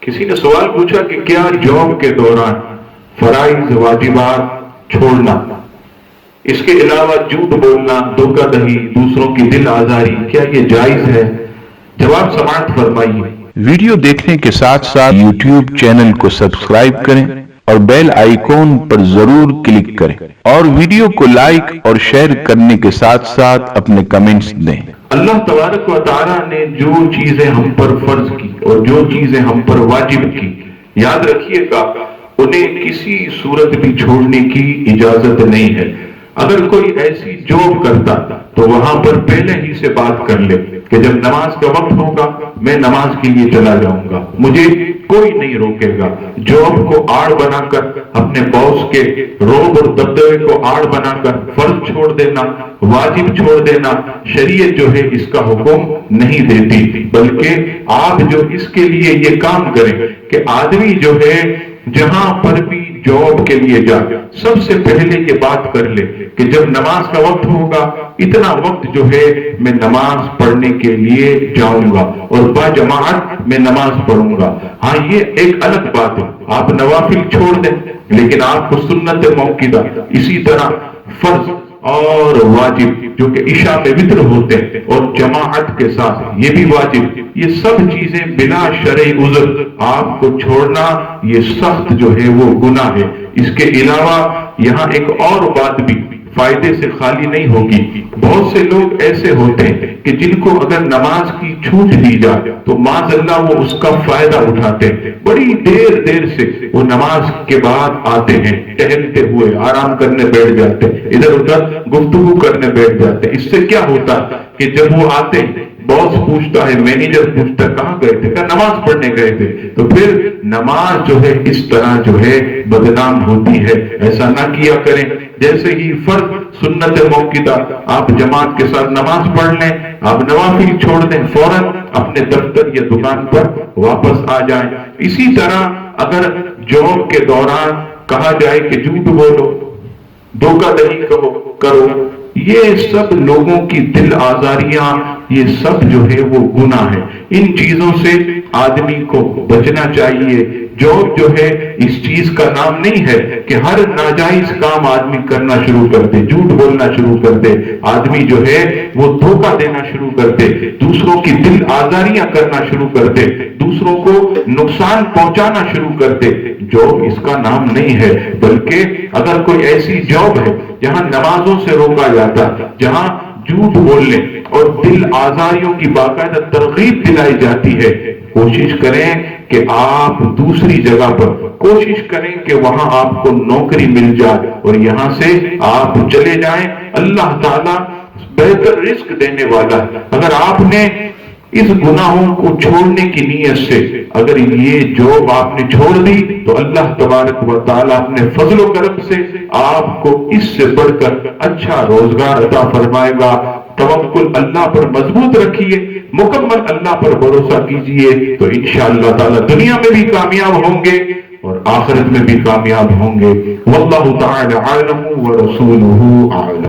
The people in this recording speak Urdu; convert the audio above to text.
کسی نے سوال پوچھا کہ کیا جاب کے دوران فرائض واجبات چھوڑنا، اس کے علاوہ جھوٹ بولنا، دھوکہ دہی، دوسروں کی دل آزاری، کیا یہ جائز ہے؟ جواب سماعت فرمائیے۔ ویڈیو دیکھنے کے ساتھ ساتھ یوٹیوب چینل کو سبسکرائب کریں اور بیل آئیکن پر ضرور کلک کریں، اور ویڈیو کو لائک اور شیئر کرنے کے ساتھ ساتھ اپنے کمنٹس دیں۔ اللہ تبارک و تعالیٰ نے جو چیزیں ہم پر فرض کی اور جو چیزیں ہم پر واجب کی، یاد رکھیے گا انہیں کسی صورت بھی چھوڑنے کی اجازت نہیں ہے۔ اگر کوئی ایسی جاب کرتا تو وہاں پر پہلے ہی سے بات کر لے کہ جب نماز کا وقت ہوگا میں نماز کے لیے چلا جاؤں گا، مجھے کوئی نہیں روکے گا۔ جاب کو آڑ بنا کر، اپنے باس کے روب اور دبدبے کو آڑ بنا کر فرض چھوڑ دینا، واجب چھوڑ دینا، شریعت جو ہے اس کا حکم نہیں دیتی، بلکہ آپ جو اس کے لیے یہ کام کریں کہ آدمی جو ہے جہاں پر بھی جاب کے لیے جائے سب سے پہلے یہ بات کر لے کہ جب نماز کا وقت ہوگا اتنا وقت جو ہے میں نماز پڑھنے کے لیے جاؤں گا اور با جماعت میں نماز پڑھوں گا۔ ہاں یہ ایک الگ بات ہے، آپ نوافل چھوڑ دیں لیکن آپ کو سنت موقدہ، اسی طرح فرض اور واجب جو کہ عشاء میں وتر ہوتے ہیں اور جماعت کے ساتھ یہ بھی واجب، یہ سب چیزیں بلا شرعی عذر آپ کو چھوڑنا یہ سخت جو ہے وہ گناہ ہے۔ اس کے علاوہ یہاں ایک اور بات بھی فائدے سے خالی نہیں ہوگی۔ بہت سے لوگ ایسے ہوتے ہیں کہ جن کو اگر نماز کی چھوٹ دی جائے تو معاذ اللہ وہ اس کا فائدہ اٹھاتے ہیں، بڑی دیر سے وہ نماز کے بعد آتے ہیں، ٹہلتے ہوئے آرام کرنے بیٹھ جاتے ہیں، ادھر ادھر گفتگو کرنے بیٹھ جاتے ہیں۔ اس سے کیا ہوتا کہ جب وہ آتے ہیں باس پوچھتا ہے، مینیجر پوچھتا ہے کہاں گئے تھے، کہا نماز پڑھنے گئے تھے، تو پھر نماز جو ہے اس طرح جو ہے بدنام ہوتی ہے۔ ایسا نہ کیا کریں۔ جیسے ہی فرض سنت موقدہ آپ جماعت کے ساتھ نماز پڑھ لیں، آپ نوافل چھوڑ دیں، فوراً اپنے دفتر یا دکان پر واپس آ جائیں۔ اسی طرح اگر جاب کے دوران کہا جائے کہ جھوٹ بولو، دھوکہ دہی کرو، یہ سب لوگوں کی دل آزاریاں، یہ سب جو ہے وہ گناہ ہے۔ ان چیزوں سے آدمی کو بچنا چاہیے۔ جاب جو ہے اس چیز کا نام نہیں ہے کہ ہر ناجائز کام آدمی کرنا شروع کر دے، جھوٹ بولنا شروع کر دے، آدمی جو ہے وہ دھوکہ دینا شروع کر دے، دوسروں کی دل آزاریاں کرنا شروع کر دے، دوسروں کو نقصان پہنچانا شروع کر دے۔ جاب اس کا نام نہیں ہے، بلکہ اگر کوئی ایسی جاب ہے جہاں نمازوں سے روکا جاتا، جہاں جھوٹ بولنے اور دل آزاریوں کی باقاعدہ ترغیب دلائی جاتی ہے، کوشش کریں کہ آپ دوسری جگہ پر کوشش کریں کہ وہاں آپ کو نوکری مل جائے اور یہاں سے آپ چلے جائیں۔ اللہ تعالیٰ بہتر رزق دینے والا ہے۔ اگر آپ نے اس گناہوں کو چھوڑنے کی نیت سے اگر یہ جاب آپ نے چھوڑ دی تو اللہ تبارک و تعالیٰ اپنے فضل و کرم سے آپ کو اس سے بڑھ کر اچھا روزگار عطا فرمائے گا۔ توکل اللہ پر مضبوط رکھیے، مکمل اللہ پر بھروسہ کیجئے تو انشاءاللہ تعالیٰ دنیا میں بھی کامیاب ہوں گے اور آخرت میں بھی کامیاب ہوں گے۔ واللہ تعالی عالم ورسولہ اعلم۔